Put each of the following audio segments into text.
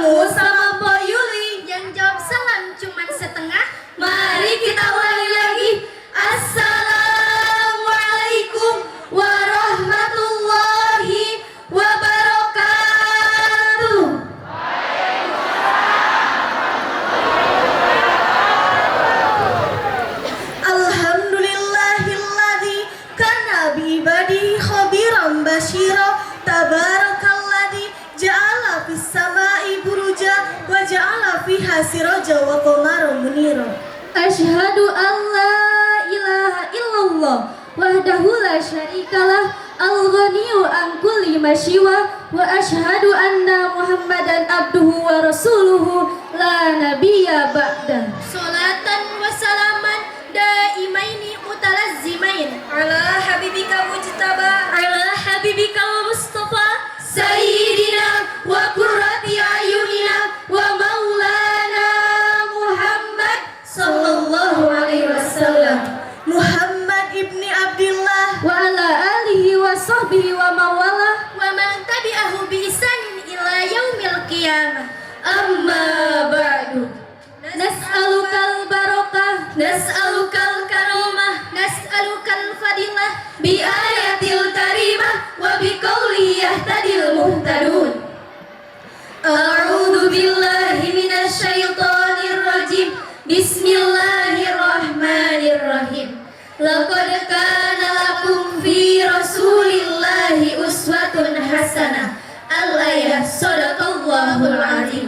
kamu sama Po Yuli. Yang jawab salam cuman setengah. Mari kita ulangi lagi. Assalamualaikum warahmatullahi wabarakatuh. Alhamdulillahilladzi kana bi ibadihi khabiran basyira. Tabarakalladzi ja'ala fis sama'i buruja wa ja'ala fiha siraja wa qamaran munira. Asyhadu an la ilaha illallah wahdahu la syarikalah al-ghaniyyu an kulli masyiwa wa asyhadu anna Muhammadan abduhu wa rasuluhu la nabiyya ba'da. Salatan wa salaman daimaini mutalazzimain ala habibika mujtaba Ala habibika wa mustafa sayyidina wa qurrati ayunina wa maulana Muhammad sallallahu alaihi wasallam. Muhammad ibni Abdullah wa ala alihi wa sahbihi wa mawalah wa man tabi'ahu bi ihsanin ila yaumil qiyamah. amma ba'du. Nas'alukal barakah, nas'alukal karamah, Nas'alukal fadilah bi ayatil karimah wa bi qawli yahtadil muhtadun. A'udzu billahi minasy syaithanir rajim. Bismillahirrahmanirrahim. Laqad kana lakum fi Rasulillahi uswatun hasanah. Al-ayah. Shadaqallahul azim.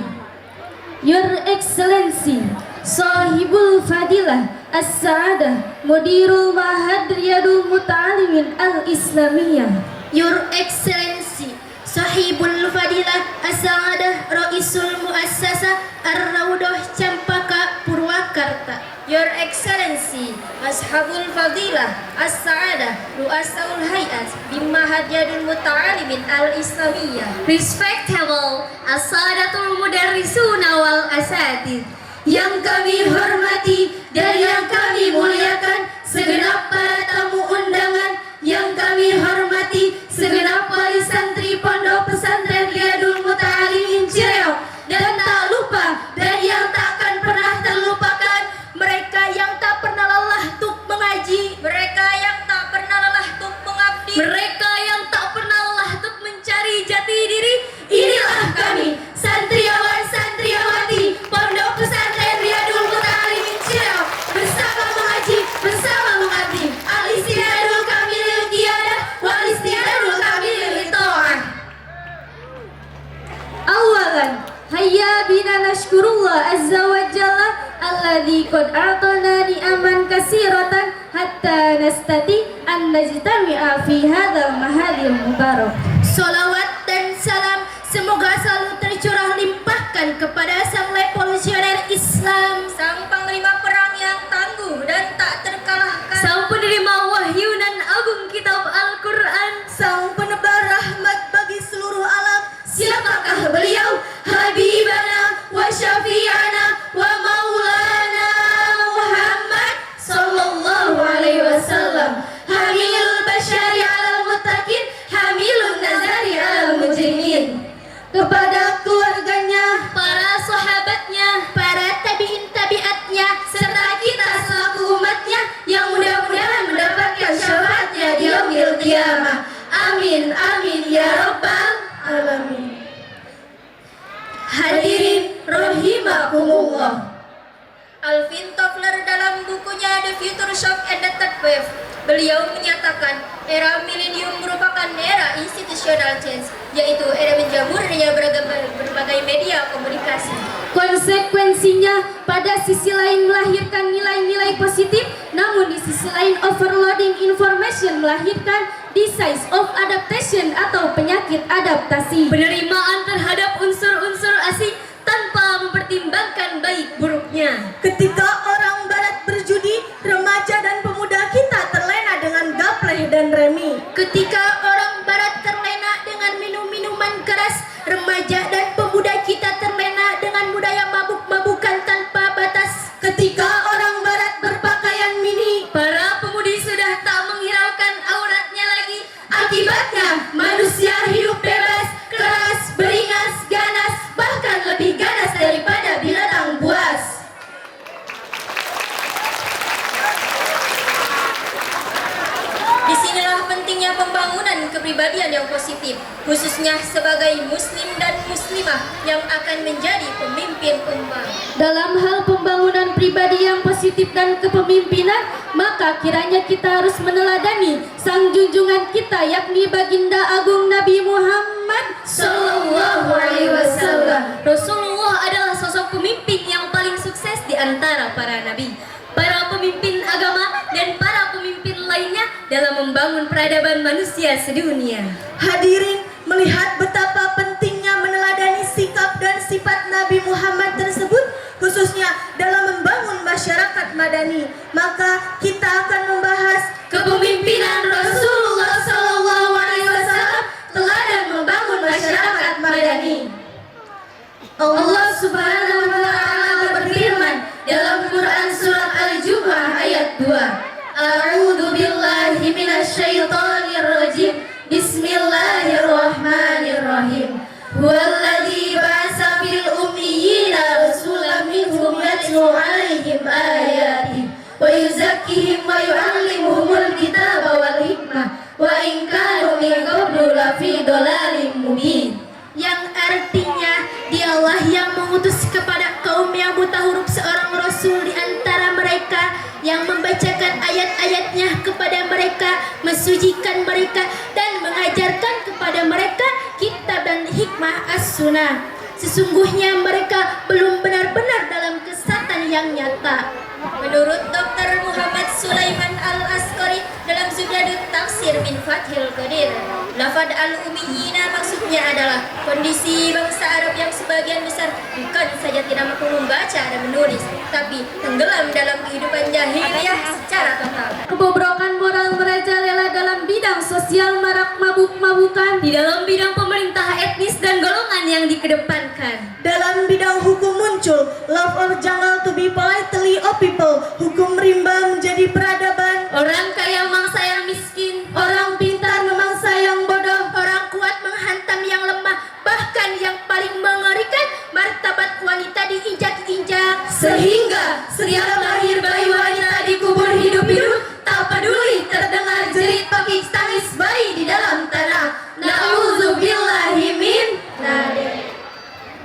Your Excellency, Sahibul Fadilah As-Sa'adah Mudirul Mahad Riyadul Muta'alimin Al-Islamiyah. Your Excellency Sahibul Fadilah As-Sa'adah Raisul Muassasah Ar-Raudah Campaka Purwakarta. Your Excellency, Ashabul Fadilah, As-Sa'adah, Ru'asaul Hayat, Bimahad Yadul Muta'alimin Al-Islamiyah. Respectable As-Sadatul Mudarrisuna wal Asatid, yang kami hormati dan yang kami muliakan, segenap para tamu undangan yang kami hormati, segenap wali santri Pondok Pesantren Riyadul Muta'alimin Cireok, dan tak lupa dan yang tak akan pernah terlupakan Mereka yang tak pernah lelah untuk mengaji, Mereka yang tak pernah lelah untuk mengabdi, mereka yang tak pernah lelah untuk mencari jati diri. Inilah kami, santriawan santriawati Pondok Pesantren Riyadul Muta'alimin Cireok, bersama mengaji, bersama mengabdi. Al-Istihadul Kamilil Qiyadah wal Istihadul Kamilil Ta'ah. Awalan, hayya bina nashkurullah azza wa jalla alladzi qad a'tana ni'aman katsiratan hatta nastati an najtami'a fi hadzal mahadil mubarak. Salawat dan salam semoga selalu tercurah limpahkan kepada sang revolusioner Islam, Sang Panglima Perang yang tangguh dan tak terkalahkan, Sang penerima wahyu dan agung kitab Al-Quran, sang penebar rahmat bagi seluruh alam. siapakah beliau? Habibana wa syafi'ana wa maulana Muhammad sallallahu alaihi wasallam, hamilul basyari alal muttaqin, hamilun nazari alal mujrimin. Kepada keluarganya, para sahabatnya, Para tabi'in tabi'atnya, serta kita selaku umatnya yang mudah-mudahan mendapatkan syafaatnya di yaumil qiyamah. Amin amin ya rabbal alamin. Hadirin rahimakumullah. Alvin Toffler dalam bukunya The Future Shock and the Third Wave, beliau menyatakan era milenium merupakan era institutional change, yaitu era menjamurnya berbagai media komunikasi. Konsekuensinya pada sisi lain melahirkan nilai-nilai positif, namun di sisi lain overloading information melahirkan disease of adaptation atau penyakit adaptasi. Penerimaan terhadap unsur-unsur asing tanpa mempertimbangkan baik buruknya. Ketika orang barat berjudi, remaja dan pemuda kita terlena dengan gapleh dan remi. ketika orang barat terlena dengan minum-minuman keras, remaja dan pemuda kita terlena dengan budaya mabuk-mabukan tanpa batas. Ketika orang barat berpakaian mini, Para pemudi sudah tak menghiraukan auratnya lagi. Akibatnya manusia hidup bebas, keras, beri positif, khususnya sebagai muslim dan muslimah yang akan menjadi pemimpin umat. Dalam hal pembangunan pribadi yang positif dan kepemimpinan, maka kiranya kita harus meneladani sang junjungan kita, yakni baginda agung Nabi Muhammad Sallallahu Alaihi Wasallam. Rasulullah adalah sosok pemimpin yang paling sukses di antara para nabi, para pemimpin agama, dan para pemimpin lainnya dalam membangun peradaban manusia sedunia. Hadirin, melihat betapa pentingnya meneladani sikap dan sifat Nabi Muhammad tersebut, khususnya dalam membangun masyarakat madani, maka kita akan membahas Kepemimpinan Rasulullah Sallallahu Alaihi Wasallam teladan membangun masyarakat madani. Allah Subhanahu wa taala berfirman dalam Quran surat Al-Jumu'ah ayat 2. A'udzu billahi minasyaitonir rajim. Bismillahirrahmanirrahim. Huwallazi ba'atsa fil ummiyina rasulan minhum yatlu 'alaihim ayatihi wa yuzakkihim wa yu'allimuhumul kitaba wal hikmah wa in kanu min qablu lafi dhalalin mubin. Yang artinya dialah yang mengutus kepada kaum yang buta huruf seorang rasul di antara mereka yang membacakan ayat-ayatnya kepada mereka, mensucikan mereka, dan mengajarkan kepada mereka kitab dan hikmah as-sunnah. Sesungguhnya mereka belum benar-benar dalam kesesatan yang nyata. Menurut Dr. Muhammad Sulaiman Al-Askari dalam Zubdadut Tafsir min Fathil Qadir, lafad al-ummiyina maksudnya adalah kondisi bangsa Arab yang sebagian besar bukan saja tidak mampu membaca dan menulis, tapi tenggelam dalam kehidupan jahiliyah secara total. Kebobrokan moral merajalela dalam bidang sosial, marak mabuk-mabukan di dalam bidang pemerintah, etnis dan golongan yang dikedepankan. dalam bidang hukum muncul love or jungle to be politely of people, hukum rimba menjadi peradaban, Orang kaya mangsa yang miskin, orang pintar memangsa yang bodoh, orang kuat menghantam yang lemah, bahkan yang paling mengerikan martabat wanita diinjak-injak. Sehingga setiap lahir bayi wanita dikubur hidup-hidup, tak peduli terdengar jerit pakik tangis bayi di dalam tanah. Na'udzubillahi min dzalik.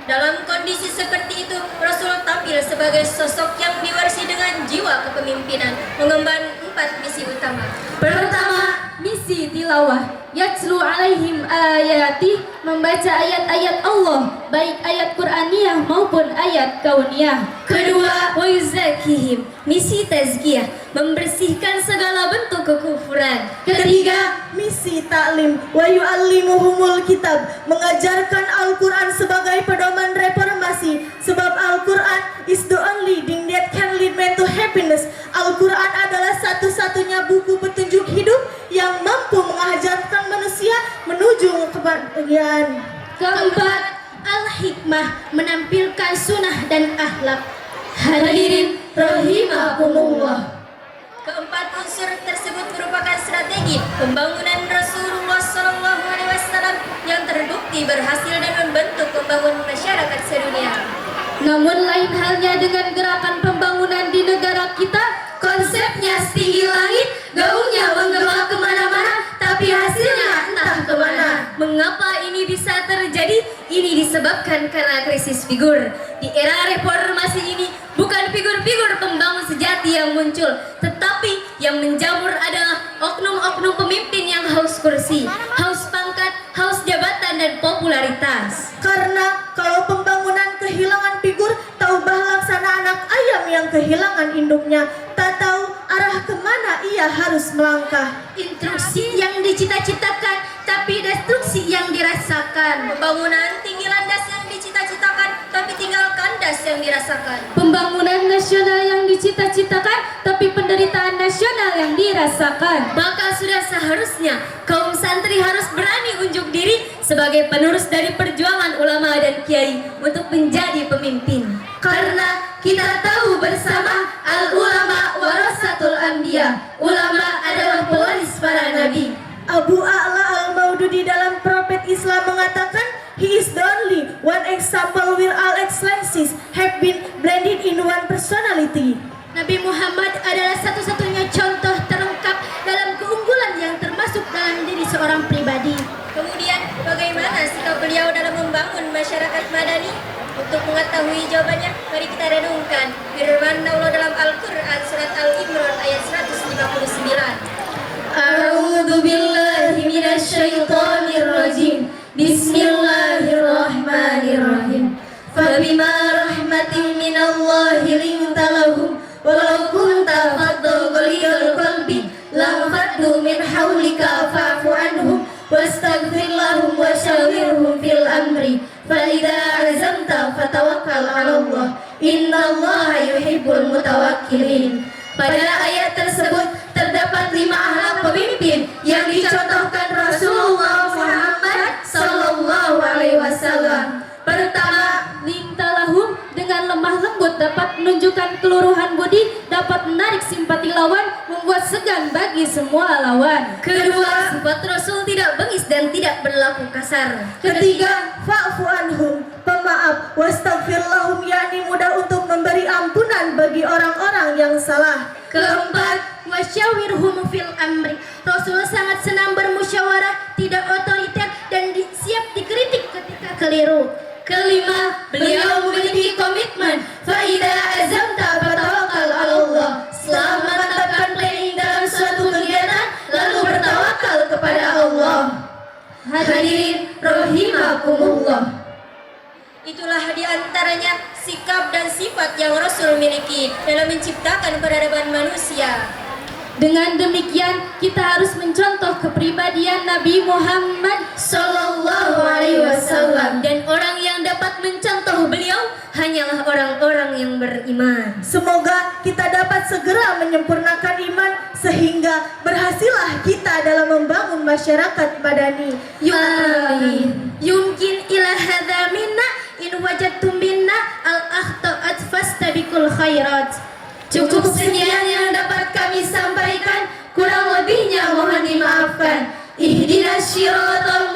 Dalam kondisi seperti itu, Rasul tampil sebagai sosok yang diwarisi dengan jiwa kepemimpinan, mengemban 4 misi utama. Pertama, misi tilawah, yatslu alaihim ayati, membaca ayat-ayat Allah, baik ayat Qur'aniyah maupun ayat kauniyah. Kedua, wa yuzakihim, misi tazkiyah, membersihkan segala bentuk kekufuran. Ketiga, misi taklim, wa yu'allimuhumul kitab, mengajarkan Al-Quran sebagai pedoman reformasi, sebab Al-Quran is the only thing that can lead man to happiness. Al-Quran adalah satu-satunya buku petunjuk hidup yang mampu mengajarkan manusia menuju kebahagiaan. keempat, al-hikmah, menampilkan sunnah dan akhlak. Hadirin rahimakumullah. Keempat unsur tersebut merupakan strategi pembangunan Rasulullah SAW yang terbukti berhasil dan membentuk pembangunan masyarakat sedunia. Namun lain halnya dengan gerakan pembangunan di negara kita, konsepnya setinggi langit, gaungnya menggema kemana-mana, tapi hasilnya entah kemana. Mengapa ini bisa terjadi? Ini disebabkan karena krisis figur. Di era reformasi ini, bukan figur-figur pembangun sejati yang muncul, tetapi yang menjamur adalah oknum-oknum pemimpin yang haus kursi, haus pangkat, haus jabatan dan popularitas. Karena kalau pembangunan kehilangan figur, taubah laksana anak ayam yang kehilangan induknya, tak tahu arah kemana ia harus melangkah. Instruksi yang dicita-citakan, tapi destruksi yang dirasakan. Pembangunan tinggi landas yang dicita-citakan, tapi tinggal kandas yang dirasakan. Pembangunan nasional yang dicita-citakan, tapi penderitaan nasional yang dirasakan. Maka sudah seharusnya kaum santri harus berani unjuk diri sebagai penerus dari perjuangan ulama dan kiai untuk menjadi pemimpin. Karena kita tahu bersama al-ulama warasatul anbiya, ulama adalah pewaris para nabi. Abu A'la al-Maududi dalam Prophet Islam mengatakan, he is the only one example where all excellencies have been blended in one personality. Nabi Muhammad adalah satu-satunya contoh terlengkap dalam keunggulan yang termasuk dalam diri seorang pribadi. Kemudian Bagaimana sikap beliau dalam membangun masyarakat madani? Untuk mengetahui jawabannya, mari kita renungkan firman Allah dalam Al-Quran surat Al-Imran ayat 159. A'udzu billahi minasy syaithanir rajim. Bismillahirrahmanirrahim. Fabima rahmatin minallahi linta lahum walau kunta faddan ghalidhal qalbi lam faddu min hawlika fa'fu anhum wastaghfir lahum wa shawirhum fil amri fa idza azamta fatawakkal 'ala Allah innallaha yuhibbul mutawakkilin. Pada ayat tersebut terdapat 5 akhlak pemimpin yang dicontohkan Rasulullah Muhammad sallallahu alaihi wasallam. Pertama, lintalahum, dengan lemah lembut dapat menunjukkan keluruhan budi, dapat menarik simpati lawan, membuat segan bagi semua lawan. Kedua, sifat Rasul tidak bengis dan tidak berlaku kasar. Ketiga, fa'fu anhum, pemaaf, wastaghfir lahum, yakni mudah untuk memberi ampunan bagi orang-orang yang salah. Keempat, wasyawirhum fil amri. Rasul sangat senang bermusyawarah, tidak otoriter dan siap dikritik ketika keliru. Kelima, beliau memiliki komitmen. Fa'idha azamta fatawakkal 'ala Allah. Setelah menetapkan planning dalam suatu kegiatan, lalu bertawakal kepada Allah. Hadirin rahimakumullah. Itulah di antaranya sikap dan sifat yang Rasul miliki dalam menciptakan peradaban manusia. Dengan demikian, kita harus mencontoh kepribadian Nabi Muhammad sallallahu alaihi wasallam, dan orang yang dapat mencontoh beliau hanyalah orang-orang yang beriman. Semoga kita dapat segera menyempurnakan iman sehingga berhasillah kita dalam membangun masyarakat madani. Amin. Yumkin ila hadza minna in wajadtum minna al-akhta'at fastabiqul khairat. Cukup sekian yang dapat kami sampaikan, kurang lebihnya mohon dimaafkan. Ihdinas syiratal